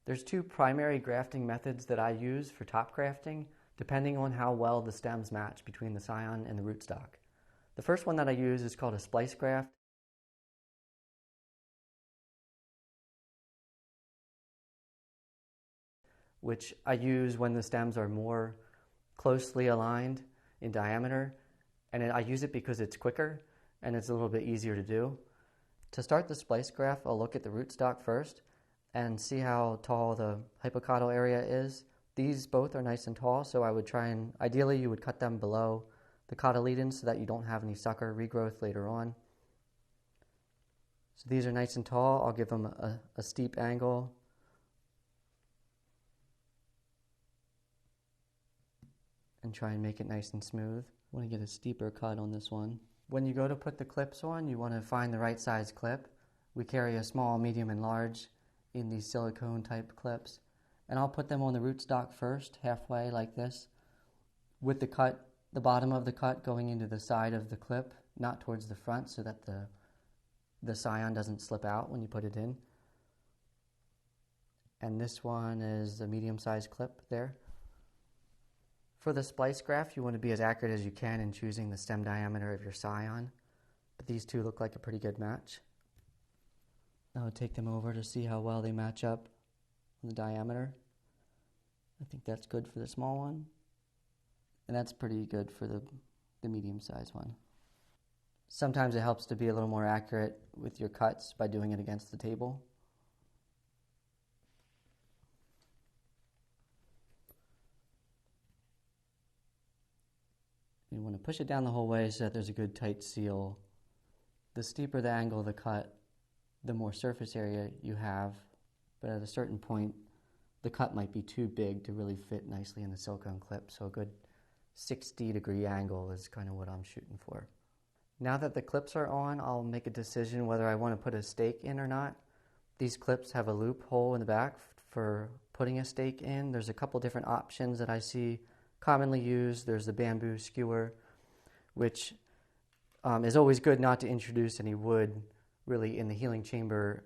There's two primary grafting methods that I use for top grafting, depending on how well the stems match between the scion and the rootstock. The first one that I use is called a splice graft. Which I use when the stems are more closely aligned in diameter, and I use it because it's quicker and it's a little bit easier to do. To start the splice graft, I'll look at the rootstock first and see how tall the hypocotyl area is. These both are nice and tall, so I would try and, ideally you would cut them below the cotyledons so that you don't have any sucker regrowth later on. So these are nice and tall. I'll give them a steep angle. And try and make it nice and smooth. I want to get a steeper cut on this one. When you go to put the clips on, you want to find the right size clip. We carry a small, medium, and large in these silicone type clips. And I'll put them on the rootstock first, halfway like this, with the cut, the bottom of the cut going into the side of the clip, not towards the front, so that the scion doesn't slip out when you put it in. And this one is a medium-sized clip there. For the splice graft, you want to be as accurate as you can in choosing the stem diameter of your scion, but these two look like a pretty good match. I'll take them over to see how well they match up on the diameter. I think that's good for the small one, and that's pretty good for the medium-sized one. Sometimes it helps to be a little more accurate with your cuts by doing it against the table. You want to push it down the whole way so that there's a good tight seal. The steeper the angle of the cut, the more surface area you have, but at a certain point the cut might be too big to really fit nicely in the silicone clip, so a good 60-degree angle is kind of what I'm shooting for. Now that the clips are on, I'll make a decision whether I want to put a stake in or not. These clips have a loophole in the back for putting a stake in. There's a couple different options that I see commonly used. There's the bamboo skewer, which is always good not to introduce any wood really in the healing chamber,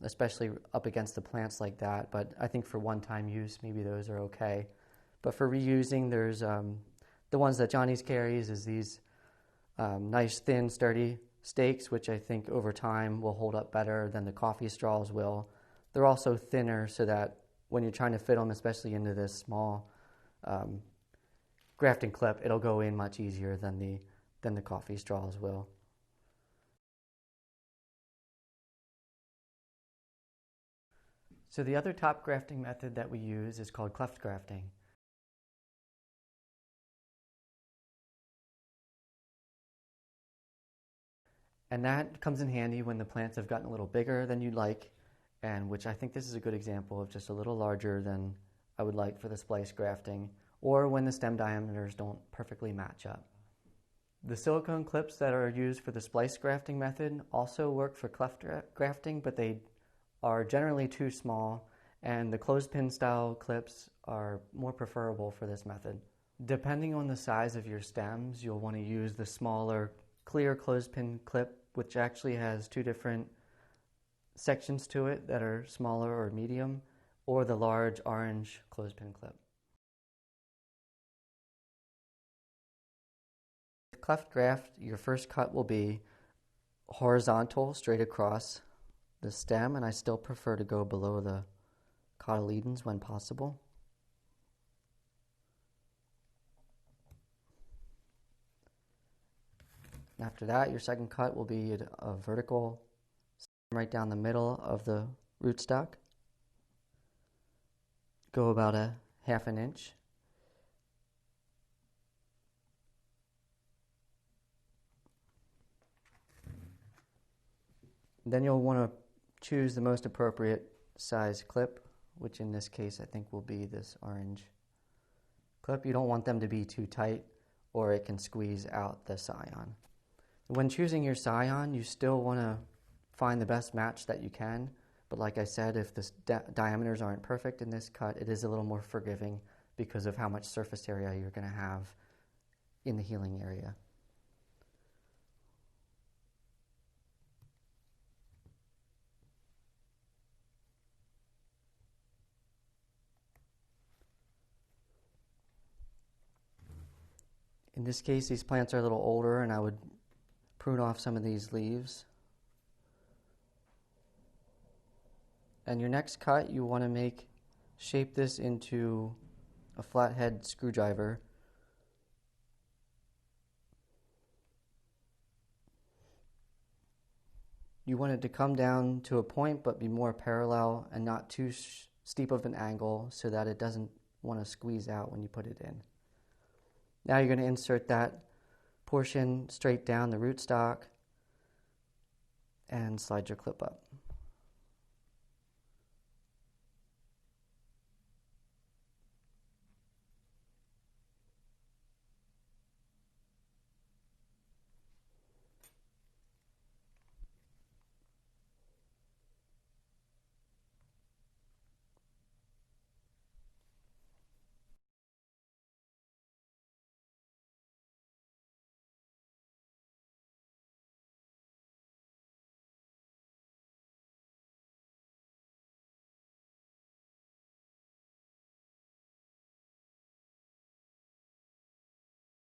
especially up against the plants like that. But I think for one-time use, maybe those are okay. But for reusing, there's the ones that Johnny's carries is these nice, thin, sturdy stakes, which I think over time will hold up better than the coffee straws will. They're also thinner so that when you're trying to fit them, especially into this small grafting clip, it'll go in much easier than the coffee straws will. So the other top grafting method that we use is called cleft grafting. And that comes in handy when the plants have gotten a little bigger than you'd like, and which I think this is a good example of just a little larger than I would like for the splice grafting, or when the stem diameters don't perfectly match up. The silicone clips that are used for the splice grafting method also work for cleft grafting, but they are generally too small, and the clothespin style clips are more preferable for this method. Depending on the size of your stems, you'll want to use the smaller clear clothespin clip, which actually has two different sections to it that are smaller or medium, or the large orange clothespin clip. With cleft graft, your first cut will be horizontal, straight across the stem, and I still prefer to go below the cotyledons when possible. After that, your second cut will be a vertical right down the middle of the rootstock. Go about a ½ inch. Then you'll want to choose the most appropriate size clip, which in this case I think will be this orange clip. You don't want them to be too tight or it can squeeze out the scion. When choosing your scion, you still want to find the best match that you can, but like I said, if the diameters aren't perfect in this cut, it is a little more forgiving because of how much surface area you're going to have in the healing area. In this case, these plants are a little older, and I would prune off some of these leaves. And your next cut, you want to shape this into a flathead screwdriver. You want it to come down to a point but be more parallel and not too steep of an angle so that it doesn't want to squeeze out when you put it in. Now you're going to insert that portion straight down the rootstock and slide your clip up.